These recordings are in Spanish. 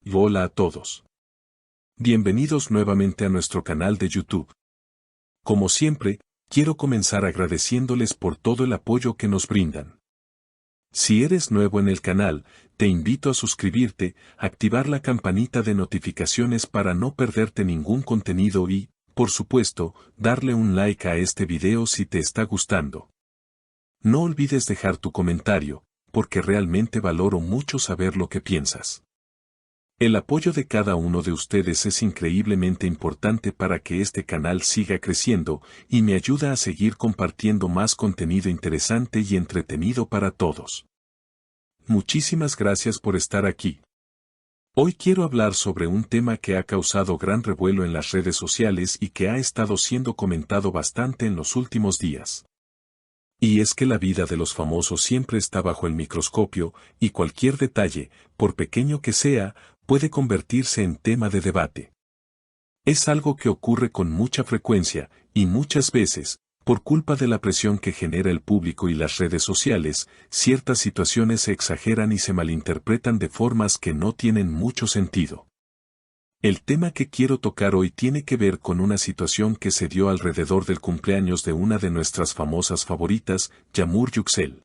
Y hola a todos. Bienvenidos nuevamente a nuestro canal de YouTube. Como siempre, quiero comenzar agradeciéndoles por todo el apoyo que nos brindan. Si eres nuevo en el canal, te invito a suscribirte, activar la campanita de notificaciones para no perderte ningún contenido y, por supuesto, darle un like a este video si te está gustando. No olvides dejar tu comentario, porque realmente valoro mucho saber lo que piensas. El apoyo de cada uno de ustedes es increíblemente importante para que este canal siga creciendo y me ayuda a seguir compartiendo más contenido interesante y entretenido para todos. Muchísimas gracias por estar aquí. Hoy quiero hablar sobre un tema que ha causado gran revuelo en las redes sociales y que ha estado siendo comentado bastante en los últimos días. Y es que la vida de los famosos siempre está bajo el microscopio, y cualquier detalle, por pequeño que sea, puede convertirse en tema de debate. Es algo que ocurre con mucha frecuencia, y muchas veces, por culpa de la presión que genera el público y las redes sociales, ciertas situaciones se exageran y se malinterpretan de formas que no tienen mucho sentido. El tema que quiero tocar hoy tiene que ver con una situación que se dio alrededor del cumpleaños de una de nuestras famosas favoritas, Yamur Yüksel.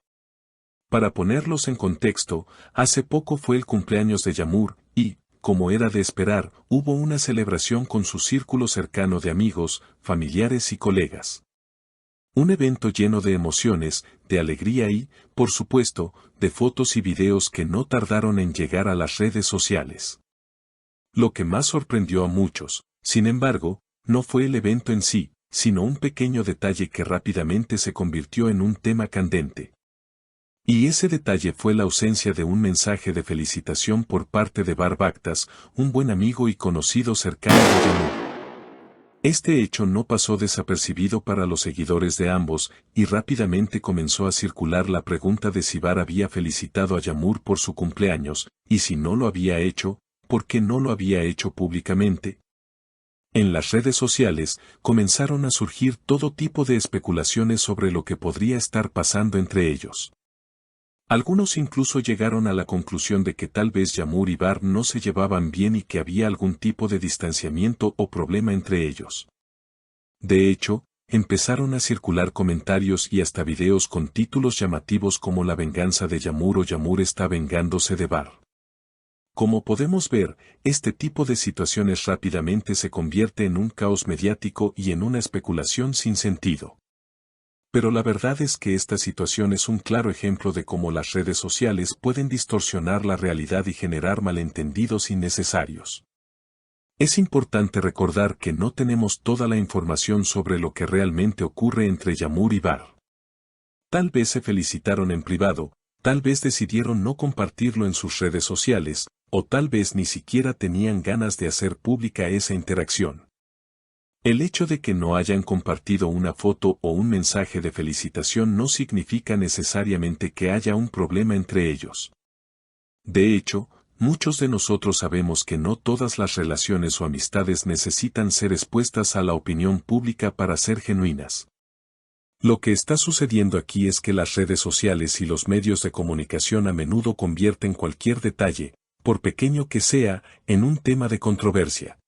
Para ponerlos en contexto, hace poco fue el cumpleaños de Yamur, y, como era de esperar, hubo una celebración con su círculo cercano de amigos, familiares y colegas. Un evento lleno de emociones, de alegría y, por supuesto, de fotos y videos que no tardaron en llegar a las redes sociales. Lo que más sorprendió a muchos, sin embargo, no fue el evento en sí, sino un pequeño detalle que rápidamente se convirtió en un tema candente. Y ese detalle fue la ausencia de un mensaje de felicitación por parte de Barbactas, un buen amigo y conocido cercano de Yamur. Este hecho no pasó desapercibido para los seguidores de ambos, y rápidamente comenzó a circular la pregunta de si Bar había felicitado a Yamur por su cumpleaños, y si no lo había hecho, ¿por qué no lo había hecho públicamente? En las redes sociales, comenzaron a surgir todo tipo de especulaciones sobre lo que podría estar pasando entre ellos. Algunos incluso llegaron a la conclusión de que tal vez Yamur y Bar no se llevaban bien y que había algún tipo de distanciamiento o problema entre ellos. De hecho, empezaron a circular comentarios y hasta videos con títulos llamativos como La venganza de Yamur o Yamur está vengándose de Bar. Como podemos ver, este tipo de situaciones rápidamente se convierte en un caos mediático y en una especulación sin sentido. Pero la verdad es que esta situación es un claro ejemplo de cómo las redes sociales pueden distorsionar la realidad y generar malentendidos innecesarios. Es importante recordar que no tenemos toda la información sobre lo que realmente ocurre entre Yamur y Bar. Tal vez se felicitaron en privado, tal vez decidieron no compartirlo en sus redes sociales, o tal vez ni siquiera tenían ganas de hacer pública esa interacción. El hecho de que no hayan compartido una foto o un mensaje de felicitación no significa necesariamente que haya un problema entre ellos. De hecho, muchos de nosotros sabemos que no todas las relaciones o amistades necesitan ser expuestas a la opinión pública para ser genuinas. Lo que está sucediendo aquí es que las redes sociales y los medios de comunicación a menudo convierten cualquier detalle, por pequeño que sea, en un tema de controversia.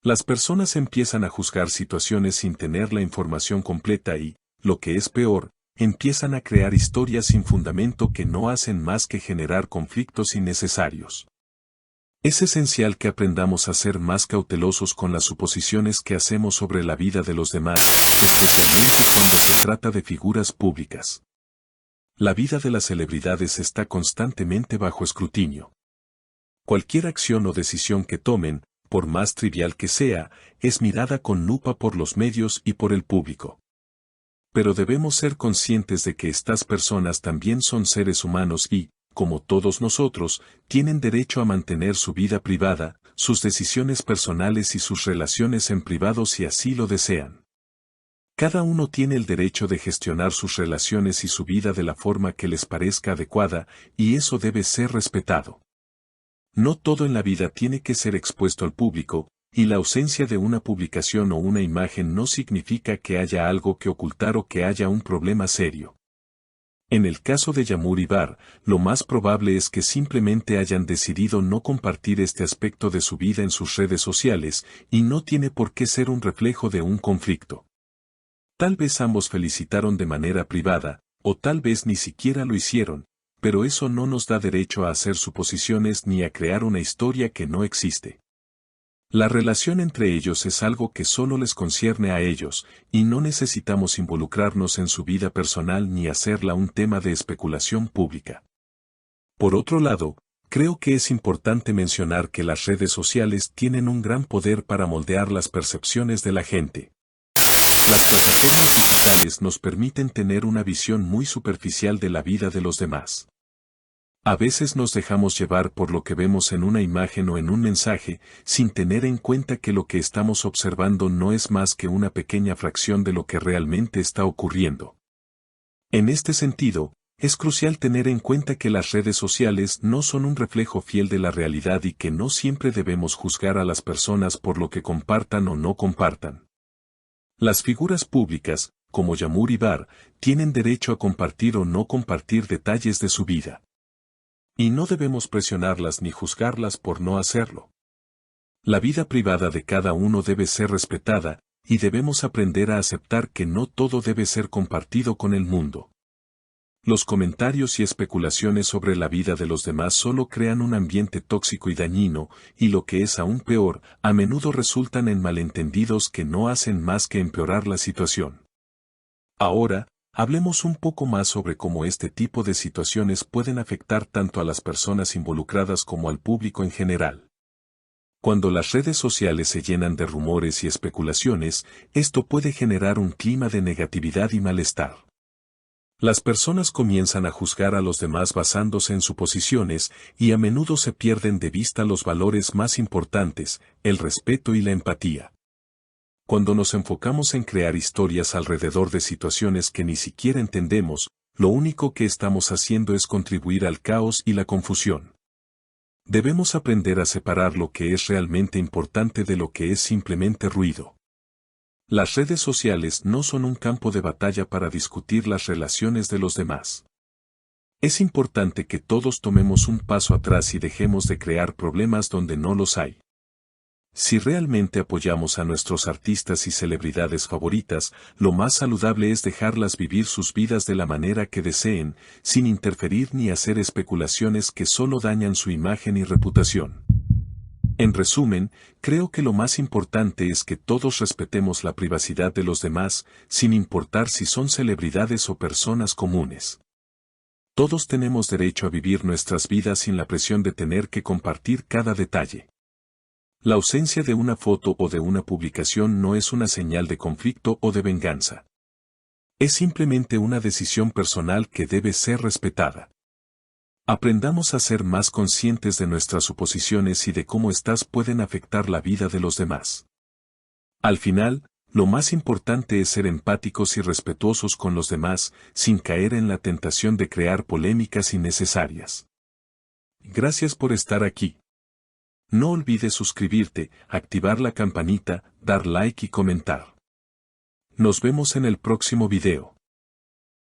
Las personas empiezan a juzgar situaciones sin tener la información completa y, lo que es peor, empiezan a crear historias sin fundamento que no hacen más que generar conflictos innecesarios. Es esencial que aprendamos a ser más cautelosos con las suposiciones que hacemos sobre la vida de los demás, especialmente cuando se trata de figuras públicas. La vida de las celebridades está constantemente bajo escrutinio. Cualquier acción o decisión que tomen, por más trivial que sea, es mirada con lupa por los medios y por el público. Pero debemos ser conscientes de que estas personas también son seres humanos y, como todos nosotros, tienen derecho a mantener su vida privada, sus decisiones personales y sus relaciones en privado si así lo desean. Cada uno tiene el derecho de gestionar sus relaciones y su vida de la forma que les parezca adecuada, y eso debe ser respetado. No todo en la vida tiene que ser expuesto al público, y la ausencia de una publicación o una imagen no significa que haya algo que ocultar o que haya un problema serio. En el caso de Yamur y Bar, lo más probable es que simplemente hayan decidido no compartir este aspecto de su vida en sus redes sociales, y no tiene por qué ser un reflejo de un conflicto. Tal vez ambos felicitaron de manera privada, o tal vez ni siquiera lo hicieron, pero eso no nos da derecho a hacer suposiciones ni a crear una historia que no existe. La relación entre ellos es algo que solo les concierne a ellos, y no necesitamos involucrarnos en su vida personal ni hacerla un tema de especulación pública. Por otro lado, creo que es importante mencionar que las redes sociales tienen un gran poder para moldear las percepciones de la gente. Las plataformas digitales nos permiten tener una visión muy superficial de la vida de los demás. A veces nos dejamos llevar por lo que vemos en una imagen o en un mensaje, sin tener en cuenta que lo que estamos observando no es más que una pequeña fracción de lo que realmente está ocurriendo. En este sentido, es crucial tener en cuenta que las redes sociales no son un reflejo fiel de la realidad y que no siempre debemos juzgar a las personas por lo que compartan o no compartan. Las figuras públicas, como Yamur y Bar, tienen derecho a compartir o no compartir detalles de su vida. Y no debemos presionarlas ni juzgarlas por no hacerlo. La vida privada de cada uno debe ser respetada, y debemos aprender a aceptar que no todo debe ser compartido con el mundo. Los comentarios y especulaciones sobre la vida de los demás solo crean un ambiente tóxico y dañino, y lo que es aún peor, a menudo resultan en malentendidos que no hacen más que empeorar la situación. Ahora, hablemos un poco más sobre cómo este tipo de situaciones pueden afectar tanto a las personas involucradas como al público en general. Cuando las redes sociales se llenan de rumores y especulaciones, esto puede generar un clima de negatividad y malestar. Las personas comienzan a juzgar a los demás basándose en suposiciones, y a menudo se pierden de vista los valores más importantes, el respeto y la empatía. Cuando nos enfocamos en crear historias alrededor de situaciones que ni siquiera entendemos, lo único que estamos haciendo es contribuir al caos y la confusión. Debemos aprender a separar lo que es realmente importante de lo que es simplemente ruido. Las redes sociales no son un campo de batalla para discutir las relaciones de los demás. Es importante que todos tomemos un paso atrás y dejemos de crear problemas donde no los hay. Si realmente apoyamos a nuestros artistas y celebridades favoritas, lo más saludable es dejarlas vivir sus vidas de la manera que deseen, sin interferir ni hacer especulaciones que solo dañan su imagen y reputación. En resumen, creo que lo más importante es que todos respetemos la privacidad de los demás, sin importar si son celebridades o personas comunes. Todos tenemos derecho a vivir nuestras vidas sin la presión de tener que compartir cada detalle. La ausencia de una foto o de una publicación no es una señal de conflicto o de venganza. Es simplemente una decisión personal que debe ser respetada. Aprendamos a ser más conscientes de nuestras suposiciones y de cómo éstas pueden afectar la vida de los demás. Al final, lo más importante es ser empáticos y respetuosos con los demás, sin caer en la tentación de crear polémicas innecesarias. Gracias por estar aquí. No olvides suscribirte, activar la campanita, dar like y comentar. Nos vemos en el próximo video.